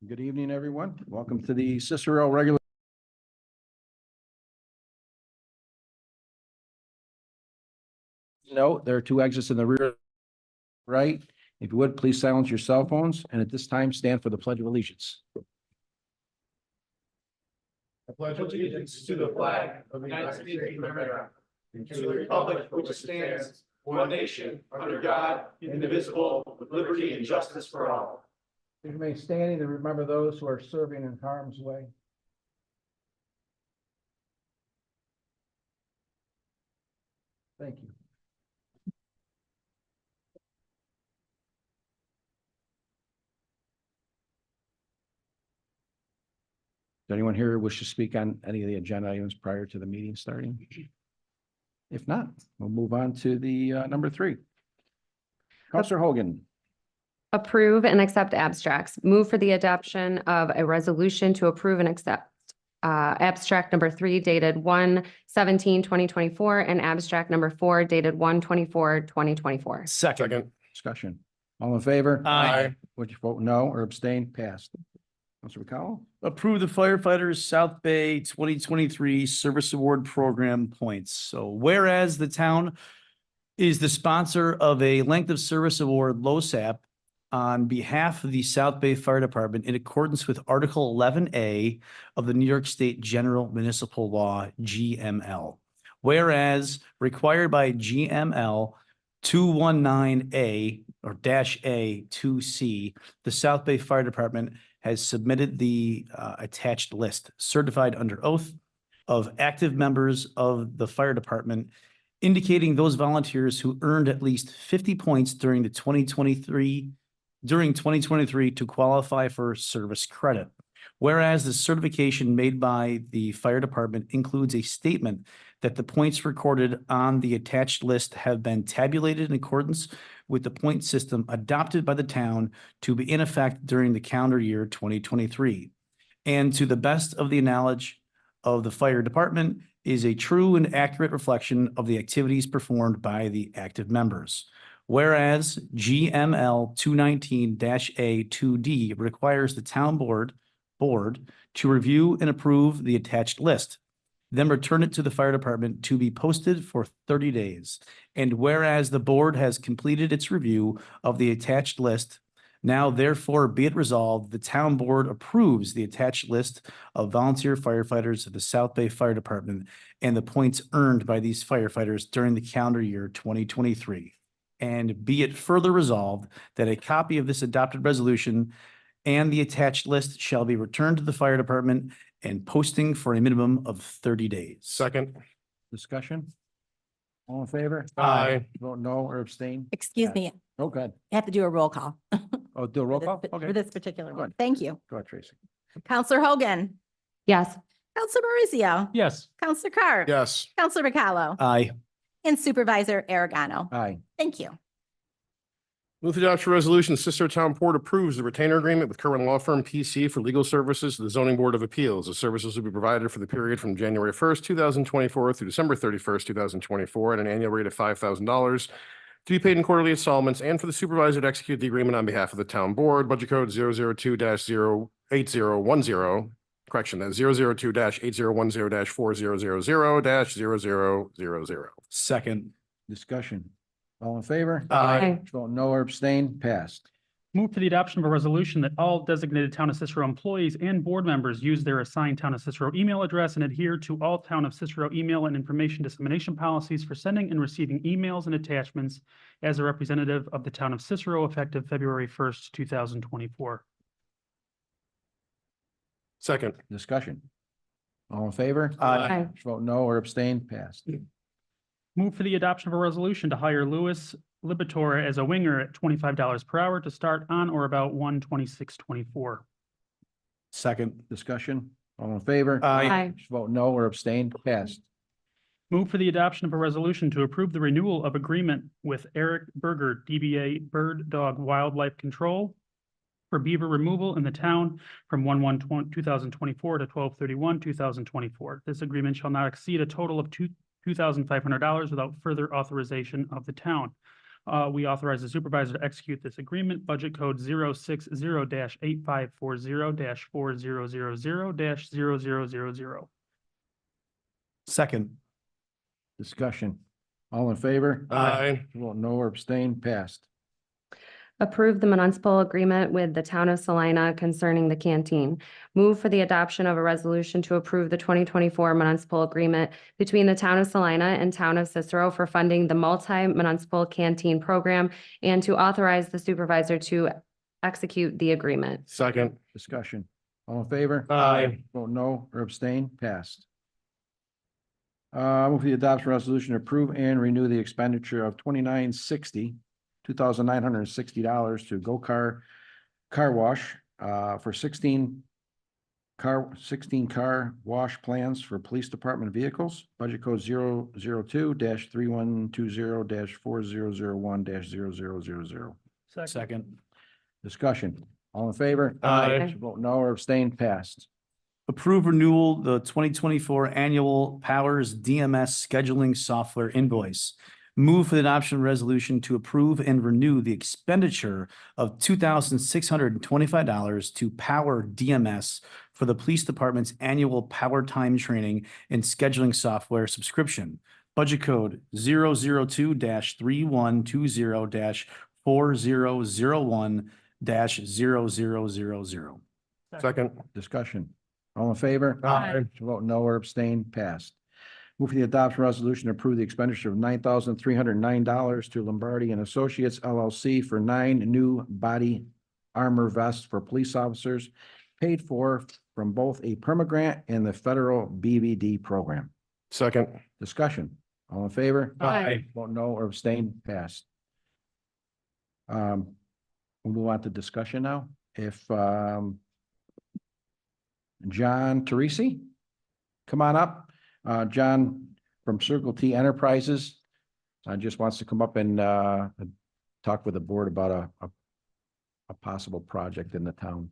Good evening, everyone. Welcome to the Cicero regular. Note, there are two exits in the rear right. If you would, please silence your cell phones, and at this time, stand for the Pledge of Allegiance. I pledge allegiance to the flag of the United States of America and to the republic for which it stands, one nation, under God, indivisible, with liberty and justice for all. You may stand and remember those who are serving in harm's way. Thank you. Does anyone here wish to speak on any of the agenda items prior to the meeting starting? If not, we'll move on to the number 3. Counselor Hogan. Approve and accept abstracts. Move for the adoption of a resolution to approve and accept abstract number 3 dated 1/17/2024 and abstract number 4 dated 1/24/2024. Second. Discussion. All in favor? Aye. Would you vote no or abstain? Passed. Counselor McCowell. Approve the firefighters South Bay 2023 Service Award Program points. So whereas the town is the sponsor of a length of service award LoSAP on behalf of the South Bay Fire Department in accordance with Article 11A of the New York State General Municipal Law, GML. Whereas required by GML 219A or -A 2C, the South Bay Fire Department has submitted the attached list certified under oath of active members of the fire department, indicating those volunteers who earned at least 50 points during 2023 to qualify for service credit. Whereas the certification made by the fire department includes a statement that the points recorded on the attached list have been tabulated in accordance with the point system adopted by the town to be in effect during the calendar year 2023. And to the best of the knowledge of the fire department is a true and accurate reflection of the activities performed by the active members. Whereas GML 219-A 2D requires the town board to review and approve the attached list, then return it to the fire department to be posted for 30 days. And whereas the board has completed its review of the attached list, now therefore be it resolved, the town board approves the attached list of volunteer firefighters of the South Bay Fire Department and the points earned by these firefighters during the calendar year 2023. And be it further resolved that a copy of this adopted resolution and the attached list shall be returned to the fire department and posting for a minimum of 30 days. Second. Discussion. All in favor? Aye. Vote no or abstain? Excuse me, Oh, good. I have to do a roll call. Oh, do a roll call? For Okay. this particular Go one. ahead. Thank you. Go ahead, Tracy. Counselor Hogan, Yes. Counselor Mauricio, Yes. Counselor Carr. Yes. Counselor McCallum, Aye. and Supervisor Aragano. Aye. Thank you. Move the adoption resolution, Cicero Town Board approves the retainer agreement with current law firm PC for legal services to the Zoning Board of Appeals. The services will be provided for the period from January 1st, 2024 through December 31st, 2024 at an annual rate of $5,000 to be paid in quarterly installments, and for the supervisor to execute the agreement on behalf of the town board. Budget code 002-08010. Correction, that's 002-8010-4000-0000. Second. Discussion. All in favor? Aye. Vote no or abstain? Passed. Move for the adoption of a resolution that all designated Town of Cicero employees and board members use their assigned Town of Cicero email address and adhere to all Town of Cicero email and information dissemination policies for sending and receiving emails and attachments as a representative of the Town of Cicero effective February 1st, 2024. Second. Discussion. All in favor? Aye. Vote no or abstain? Passed. Move for the adoption of a resolution to hire Louis Libatore as a winger at $25 per hour to start on or about 1/26/24. Second. Discussion. All in favor? Aye. Vote no or abstain? Passed. Move for the adoption of a resolution to approve the renewal of agreement with Eric Berger, DBA Bird Dog Wildlife Control for beaver removal in the town from 1/1/2024 to 12/31/2024. This agreement shall not exceed a total of $2,500 without further authorization of the town. We authorize the supervisor to execute this agreement, budget code 060-8540-4000-0000. Second. Discussion. All in favor? Aye. Vote no or abstain, passed. Approve the municipal agreement with the town of Salina concerning the canteen. Move for the adoption of a resolution to approve the 2024 municipal agreement between the town of Salina and town of Cicero for funding the multi-municipal canteen program and to authorize the supervisor to execute the agreement. Second. Discussion. All in favor? Aye. Vote Vote no or abstain, passed. Move for the adoption resolution to approve and renew the expenditure of $2,960 to Go Car Wash for 16 car wash plans for police department vehicles. Budget code 002-3120-4001-0000. Second. Discussion. All in favor? Aye. Vote no or abstain, passed. Approve renewal the 2024 annual Powers DMS scheduling software invoice. Move for the adoption resolution to approve and renew the expenditure of $2,625 to Power DMS for the police department's annual Power Time training and scheduling software subscription. Budget code 002-3120-4001-0000. Second. Discussion. All in favor? Aye. Vote no or abstain, passed. Move for the adoption resolution to approve the expenditure of $9,309 to Lombardi and Associates LLC for 9 new body armor vests for police officers paid for from both a perma grant and the federal BVD program. Second. Discussion. All in favor? Aye. Vote no or abstain, passed. We'll move on to discussion now. If, John Teresi, come on up. John from Circle T Enterprises, just wants to come up and, talk with the board about a possible project in the town.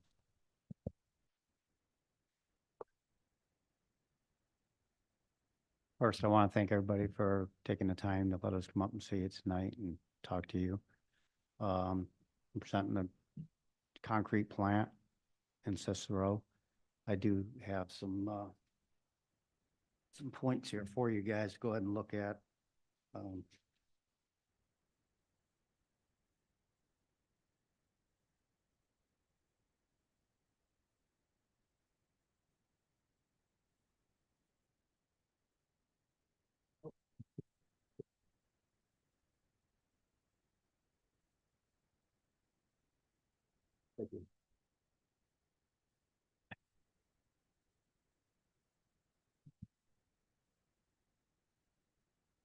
First, I want to thank everybody for taking the time to let us come up and see it tonight and talk to you. I'm presenting the concrete plant in Cicero. I do have some points here for you guys to go ahead and look at.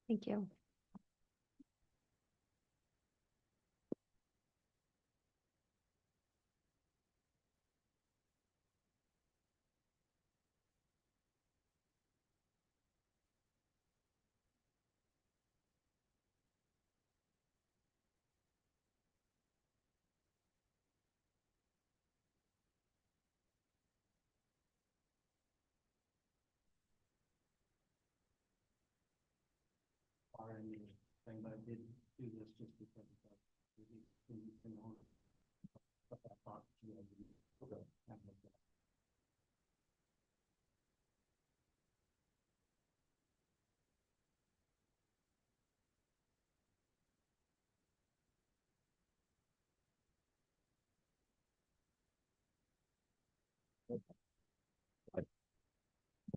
Thank you. But I did do this just because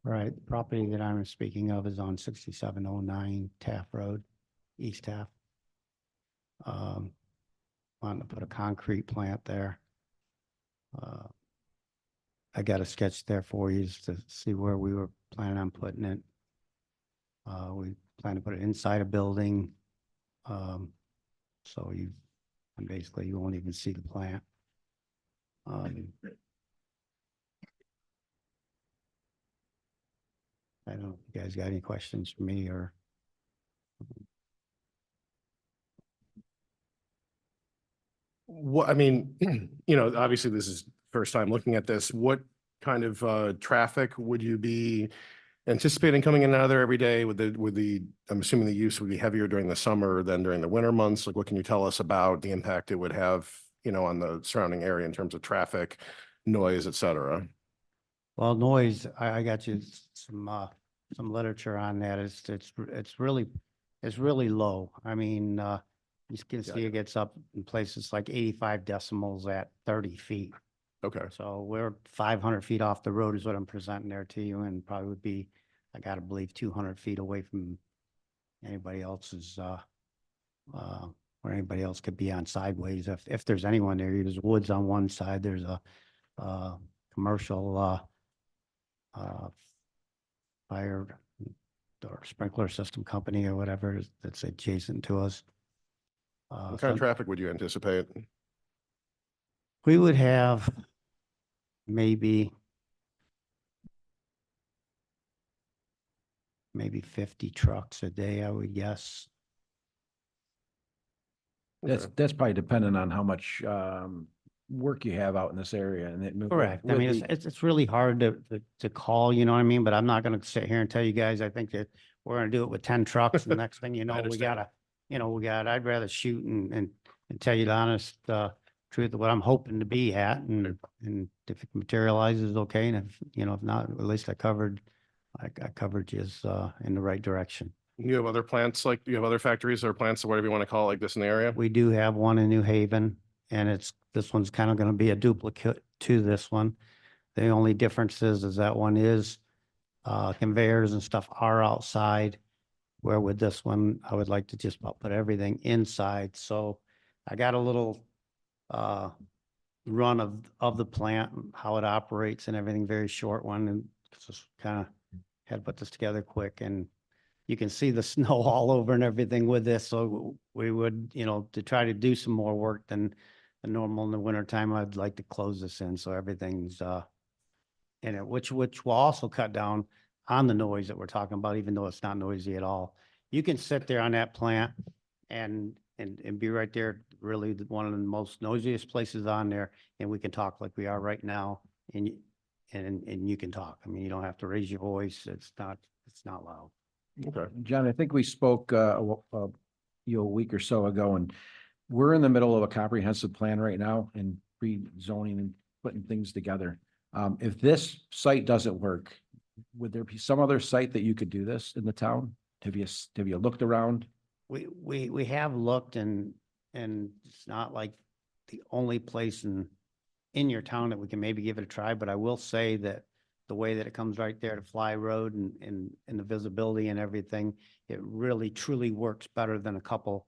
Right, the property that I'm speaking of is on 6709 Taft Road, East Taft. Wanting to put a concrete plant there. I got a sketch there for you just to see where we were planning on putting it. We plan to put it inside a building. So basically you won't even see the plant. I don't know if you guys got any questions for me or. What, I mean, obviously this is first time looking at this. What kind of traffic would you be anticipating coming in and out of there every day I'm assuming the use would be heavier during the summer than during the winter months. Like, what can you tell us about the impact it would have, on the surrounding area in terms of traffic, noise, et cetera? Well, noise, I got you some literature on that. It's really low. I mean, you can see it gets up in places like 85 decibels at 30 feet. Okay. So we're 500 feet off the road is what I'm presenting there to you, and probably would be, I gotta believe, 200 feet away from anybody else's, where anybody else could be on sideways. If there's anyone there, there's woods on one side, there's a commercial fire or sprinkler system company or whatever that's adjacent to us. What kind of traffic would you anticipate? We would have maybe 50 trucks a day, I would guess. That's probably dependent on how much work you have out in this area and it. Correct. I with mean, the- it's really hard to call, you know what I mean? But I'm not gonna sit here and tell you guys, I think that we're gonna do it with 10 trucks. And the next thing you know, we understand. gotta, I'd rather shoot and tell you the honest truth of what I'm hoping to be at. And if it materializes, okay. And if not, at least I covered you in the right direction. You have other plants, like you have other factories or plants or whatever you want to call it, like this in the area? We do have one in New Haven, and this one's kind of going to be a duplicate to this one. The only difference is that one is conveyors and stuff are outside, where with this one, I would like to just about put everything inside. So I got a little run of the plant, how it operates and everything, very short one, and just kind of had to put this together quick. And you can see the snow all over and everything with this. So we would, to try to do some more work than normal in the winter time, I'd like to close this in so everything's in it, which will also cut down on the noise that we're talking about, even though it's not noisy at all. You can sit there on that plant and be right there, really one of the most noisiest places on there, and we can talk like we are right now, and you can talk. I mean, you don't have to raise your voice. It's not loud. Okay. John, I think we spoke a week or so ago, and we're in the middle of a comprehensive plan right now and rezoning and putting things together. If this site doesn't work, would there be some other site that you could do this in the town? Have you looked around? We have looked, and it's not like the only place in your town that we can maybe give it a try, but I will say that the way that it comes right there to Fly Road and the visibility and everything, it really truly works better than a couple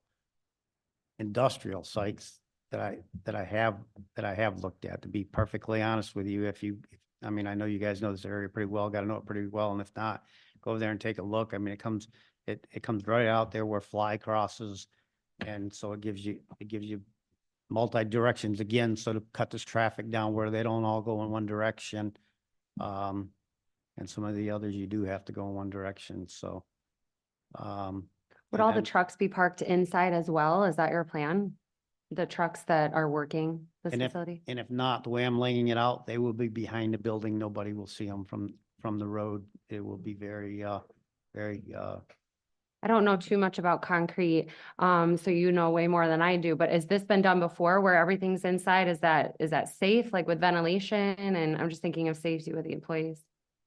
industrial sites that I have looked at, to be perfectly honest with you. I mean, I know you guys know this area pretty well, got to know it pretty well. And if not, go over there and take a look. I mean, it comes right out there where Fly crosses. And so it gives you multi directions again. So to cut this traffic down where they don't all go in one direction. And some of the others you do have to go in one direction. So, Would all the trucks be parked inside as well? Is that your plan? The trucks that are working this And facility? and if not, the way I'm laying it out, they will be behind the building. Nobody will see them from the road. It will be very, I don't know too much about concrete, so you know way more than I do, but has this been done before where everything's inside? Is that safe, like with ventilation? And I'm just thinking of safety with the employees.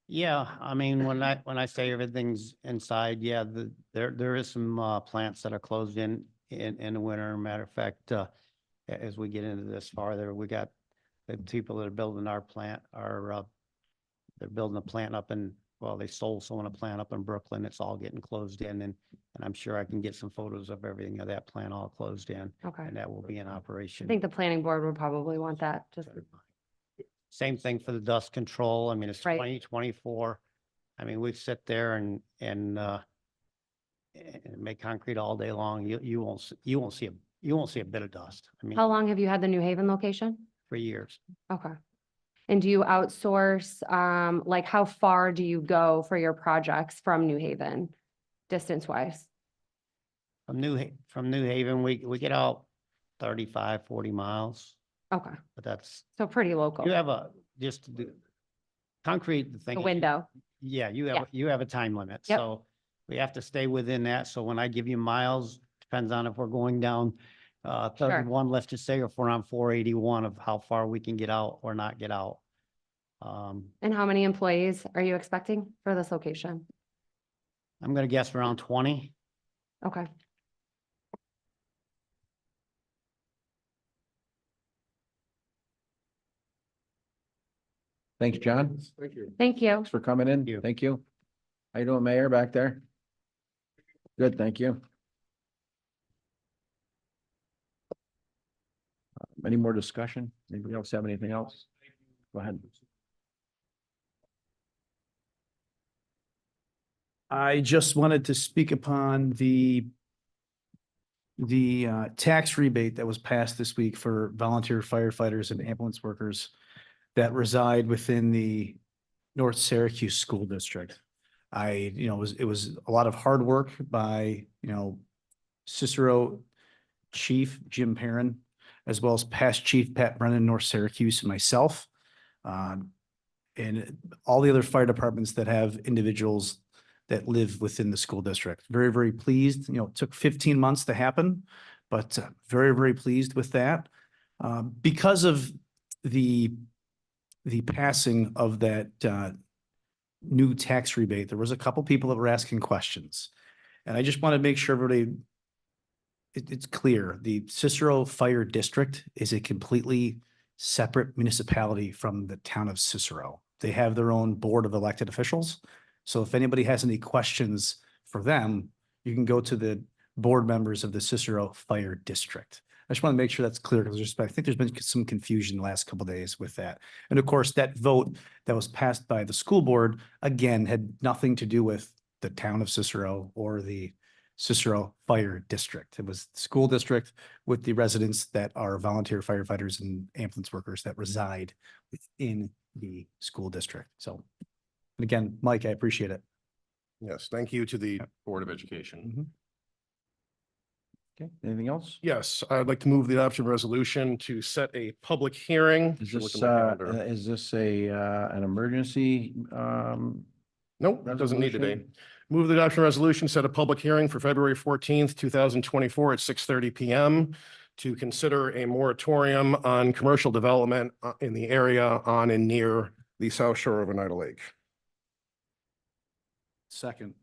yeah. I mean, when I say everything's inside, yeah, there is some plants that are closed in the winter. Matter of fact, as we get into this farther, we got the people that are building our plant they're building a plant up they sold someone a plant up in Brooklyn. It's all getting closed in, and I'm sure I can get some photos of everything of that plant all closed in, Okay. and that will be in I operation. think the planning board would probably want that, just, Same thing for the dust control. I mean, it's Right. 2024. I mean, we sit there and make concrete all day long. You won't see a bit of dust. I mean, how long have you had the New Haven location? 3 years. Okay. And do you outsource, like how far do you go for your projects from New Haven, distance wise? From New Haven, we get out 35, 40 miles, Okay, but that's, so pretty local, you have just to do concrete, the thing. the is, window. Yeah, Yeah. you have a time limit, Yep. so we have to stay within that. So when I give you miles, depends on if we're going down 31, let's just say, or if we're on 481 of how far we can get out or not get out. And how many employees are you expecting for this location? I'm gonna guess around 20. Okay. Thanks, John. Thank you. Thank you. Thanks for coming in. you. Thank you. How you doing, Mayor, back there? Good, thank you. Any more discussion? Anybody else have anything else? Go ahead. I just wanted to speak upon the tax rebate that was passed this week for volunteer firefighters and ambulance workers that reside within the North Syracuse School District. It was a lot of hard work by, Cicero Chief Jim Perrin, as well as past Chief Pat Brennan, North Syracuse, and myself. And all the other fire departments that have individuals that live within the school district. Very, very pleased. It took 15 months to happen, but very, very pleased with that. Because of the passing of that new tax rebate, there was a couple people that were asking questions. And I just want to make sure everybody, it's clear, the Cicero Fire District is a completely separate municipality from the town of Cicero. They have their own board of elected officials. So if anybody has any questions for them, you can go to the board members of the Cicero Fire District. I just want to make sure that's clear because I think there's been some confusion the last couple of days with that. And of course, that vote that was passed by the school board, again, had nothing to do with the town of Cicero or the Cicero Fire District. It was the school district with the residents that are volunteer firefighters and ambulance workers that reside within the school district. So, and again, Mike, I appreciate it. Yes, thank you to the Board of Education. Okay, anything else? Yes, I'd like to move the adoption resolution to set a public hearing. Is Should this, look at the calendar. an emergency? Nope, it doesn't need to be. resolution? Move the adoption resolution, set a public hearing for February 14th, 2024 at 6:30 PM to consider a moratorium on commercial development in the area on and near the south shore of Oneida Lake. Second.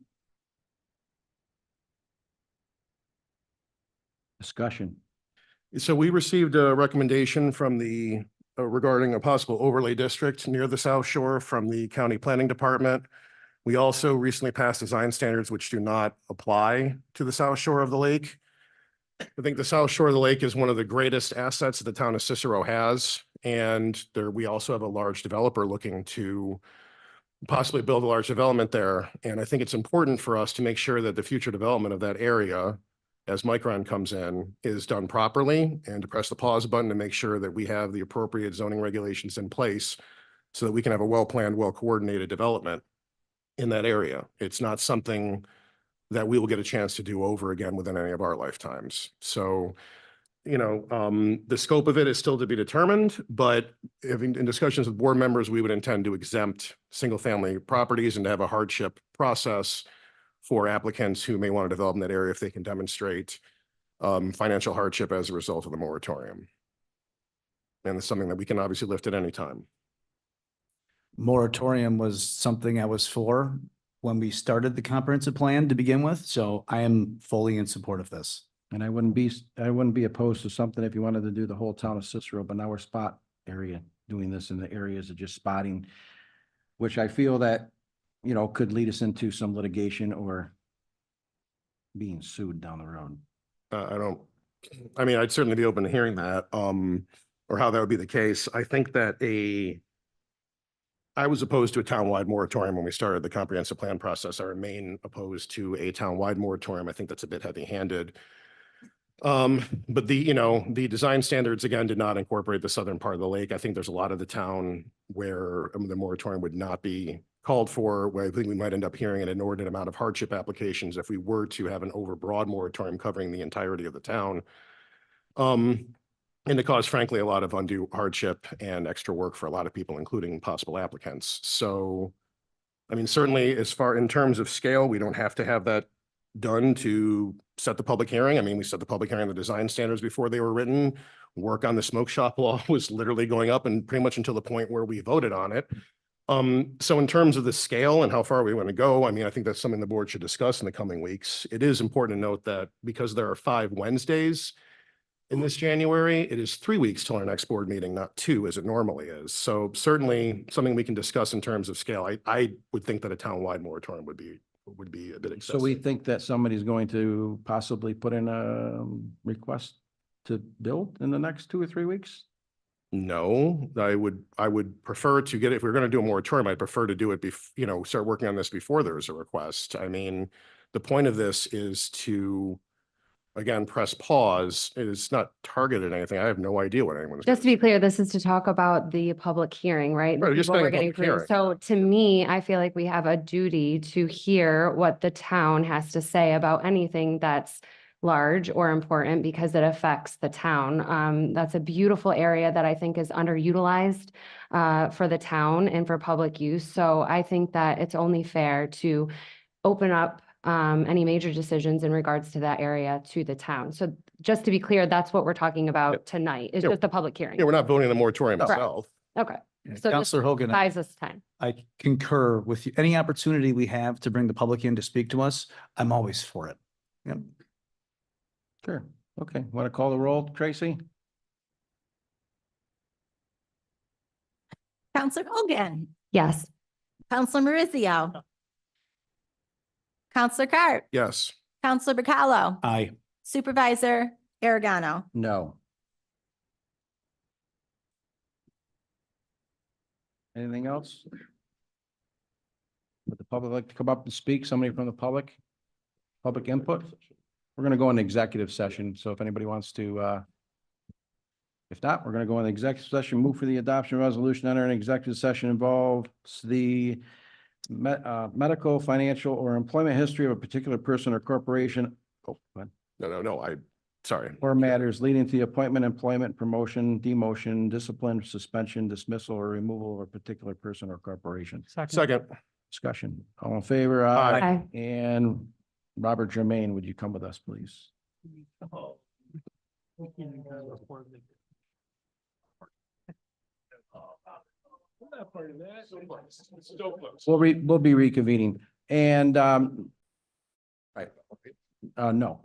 Discussion. So we received a recommendation from the regarding a possible overlay district near the south shore from the county planning department. We also recently passed design standards which do not apply to the south shore of the lake. I think the south shore of the lake is one of the greatest assets that the town of Cicero has. And there, we also have a large developer looking to possibly build a large development there. And I think it's important for us to make sure that the future development of that area, as Micron comes in, is done properly, and to press the pause button to make sure that we have the appropriate zoning regulations in place so that we can have a well-planned, well-coordinated development in that area. It's not something that we will get a chance to do over again within any of our lifetimes. So, the scope of it is still to be determined, but if in discussions with board members, we would intend to exempt single-family properties and to have a hardship process for applicants who may want to develop in that area if they can demonstrate financial hardship as a result of the moratorium. And it's something that we can obviously lift at any time. Moratorium was something I was for when we started the comprehensive plan to begin with. So I am fully in support of this. And I wouldn't be opposed to something if you wanted to do the whole town of Cicero, but now we're spot area doing this in the areas of just spotting, which I feel that, could lead us into some litigation or being sued down the road. I'd certainly be open to hearing that, or how that would be the case. I think that I was opposed to a townwide moratorium when we started the comprehensive plan process. I remain opposed to a townwide moratorium. I think that's a bit heavy-handed. But the design standards, again, did not incorporate the southern part of the lake. I think there's a lot of the town where the moratorium would not be called for, where I think we might end up hearing an inordinate amount of hardship applications if we were to have an overbroad moratorium covering the entirety of the town. And to cause, frankly, a lot of undue hardship and extra work for a lot of people, including possible applicants. So I mean, certainly as far in terms of scale, we don't have to have that done to set the public hearing. I mean, we set the public hearing on the design standards before they were written. Work on the smoke shop law was literally going up and pretty much until the point where we voted on it. So in terms of the scale and how far we want to go, I mean, I think that's something the board should discuss in the coming weeks. It is important to note that because there are 5 Wednesdays in this January, it is 3 weeks till our next board meeting, not 2 as it normally is. So certainly something we can discuss in terms of scale. I would think that a townwide moratorium would be a bit So we excessive. think that somebody's going to possibly put in a request to build in the next 2 or 3 weeks? No, I would prefer to get it, if we're going to do a moratorium, I'd prefer to do it start working on this before there's a request. I mean, the point of this is to, again, press pause. It is not targeted at anything. I have no idea what anyone's. Just to be clear, this is to talk about the public hearing, right? Right, This is just what getting we're a getting public through. hearing. So to me, I feel like we have a duty to hear what the town has to say about anything that's large or important because it affects the town. That's a beautiful area that I think is underutilized for the town and for public use. So I think that it's only fair to open up any major decisions in regards to that area to the town. So just to be clear, that's what we're talking about tonight. It's Yeah. just a public hearing. Yeah, we're not voting on the moratorium Correct. itself. Okay. So just Counselor Hogan, buys us time. I concur with you. Any opportunity we have to bring the public in to speak to us, I'm always for it. Yep. Sure. Okay. Want to call the roll, Tracy? Counselor Hogan. Yes. Counselor Maurizio. Counselor Carr. Yes. Counselor Bacallo. Aye. Supervisor Aragano. No. Anything else? Would the public like to come up and speak? Somebody from the public? Public input? We're going to go into executive session. So if anybody wants to, if not, we're going to go into executive session, move for the adoption of resolution, enter an executive session involves the medical, financial, or employment history of a particular person or corporation. Oh, go ahead. No, sorry. Or matters leading to the appointment, employment, promotion, demotion, discipline, suspension, dismissal, or removal of a particular person or corporation. Second. Discussion. All in favor? Aye. Aye. And Robert Jermaine, would you come with us, please? We'll be reconvening and, right. No.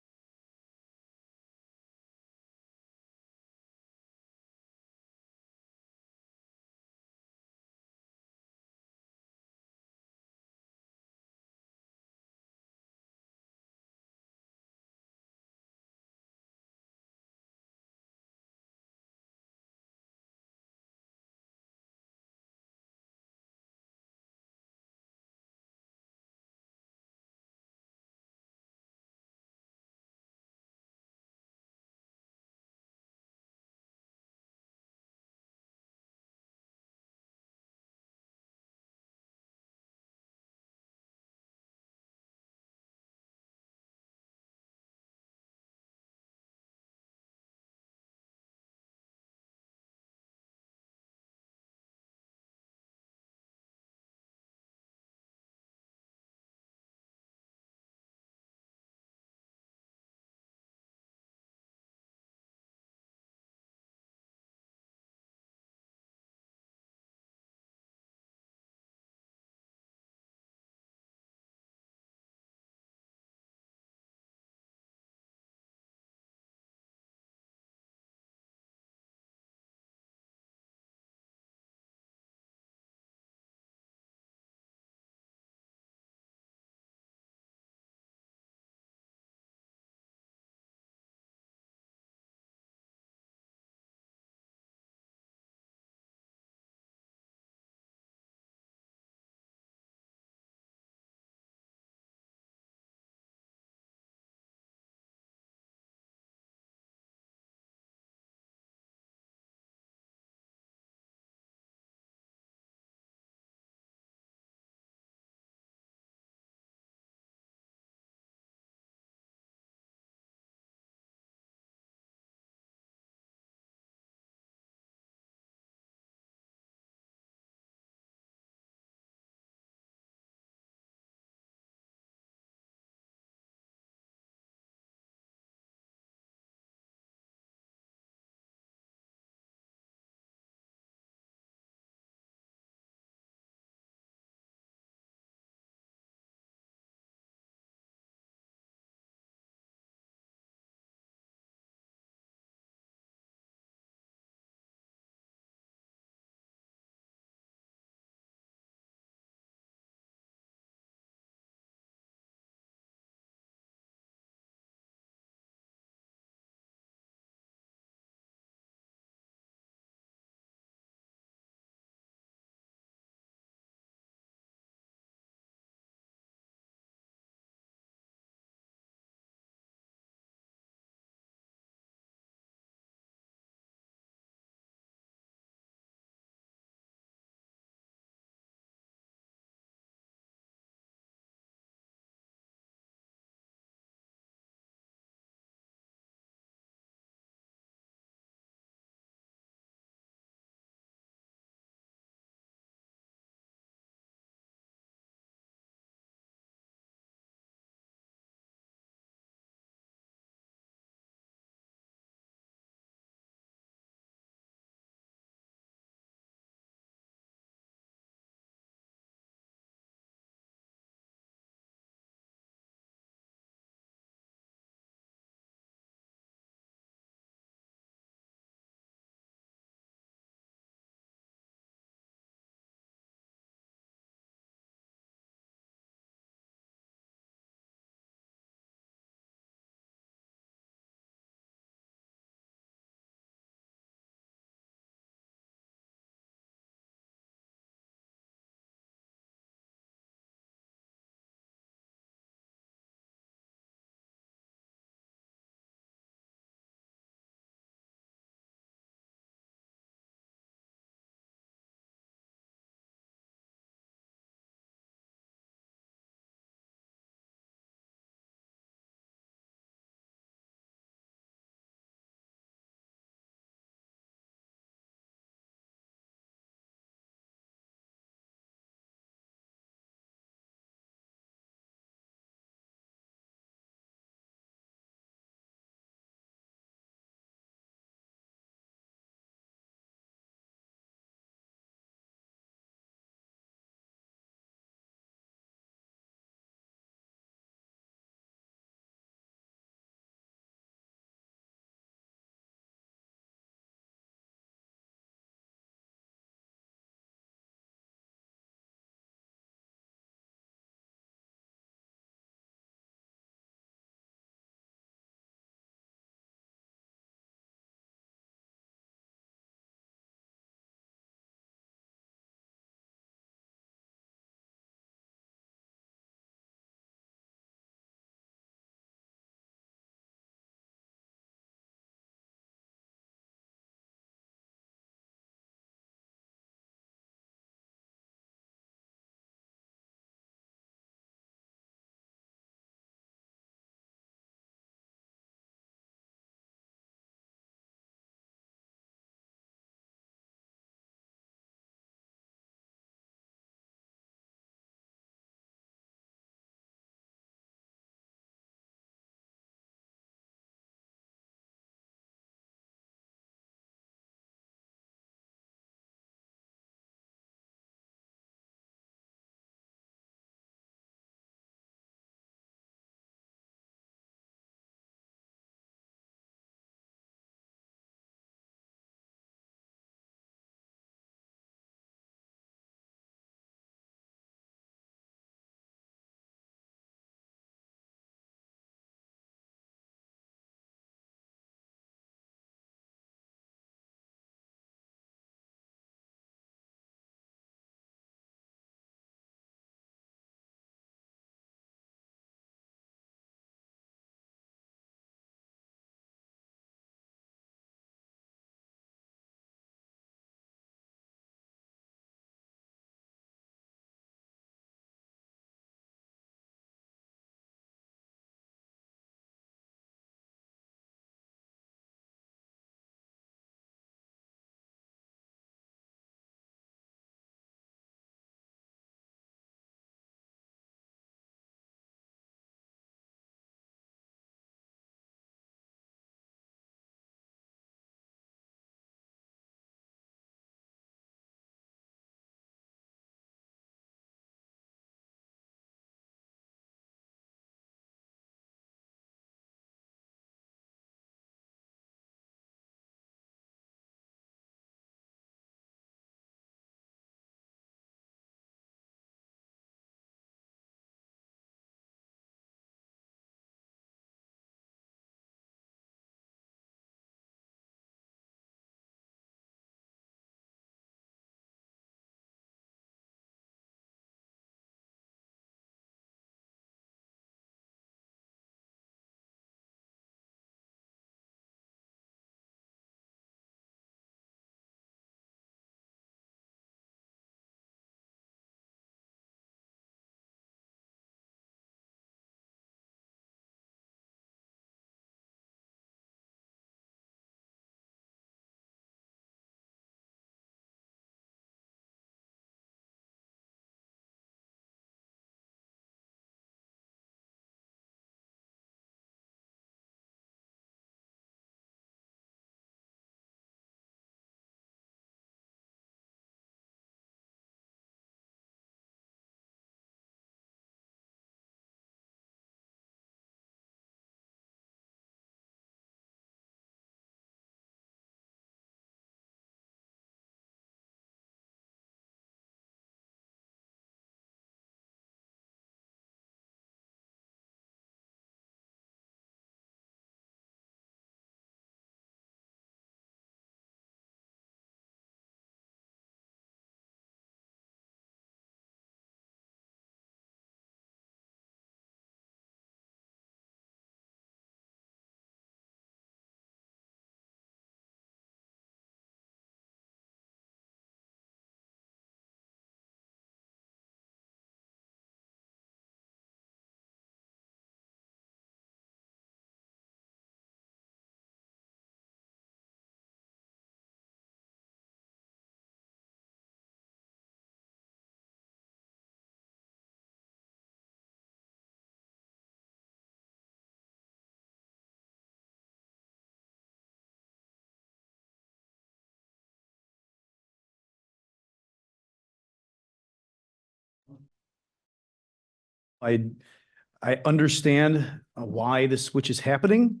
I understand why the switch is happening.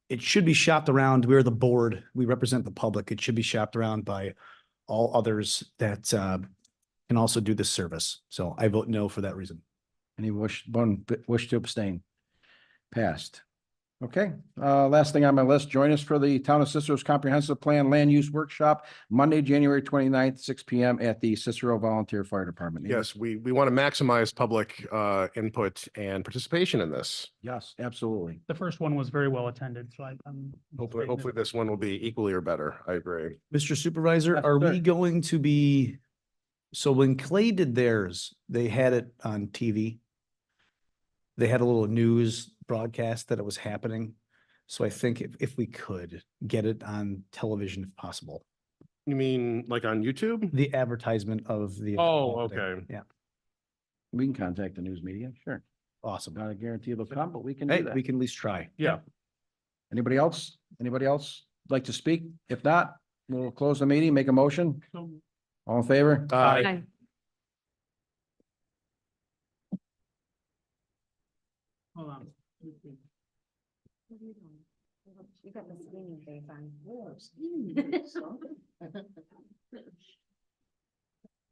It should be shopped around. We're the board. We represent the public. It should be shopped around by all others that can also do this service. So I vote no for that reason. Any one wish to abstain? Passed. Okay, last thing on my list, join us for the Town of Cicero's Comprehensive Plan Land Use Workshop, Monday, January 29th, 6 PM at the Cicero Volunteer Fire Department. Yes, we want to maximize public input and participation in this. Yes, absolutely. The first one was very well attended, so I'm. Hopefully this one will be equally or better. I agree. Mr. Supervisor, Yes, are sir. we going to be, so when Clay did theirs, they had it on TV. They had a little news broadcast that it was happening. So I think if we could get it on television if possible, You mean like on YouTube? the advertisement of the. event Oh, happening. okay. Yeah, We can contact the news media, sure. awesome. Not a guarantee it'll come, but we can do Hey, that. we can at least try. Yeah. Anybody else? Anybody else like to speak? If not, we'll close the meeting, make a motion. All in favor? Aye. Hold on. You got the screening face on.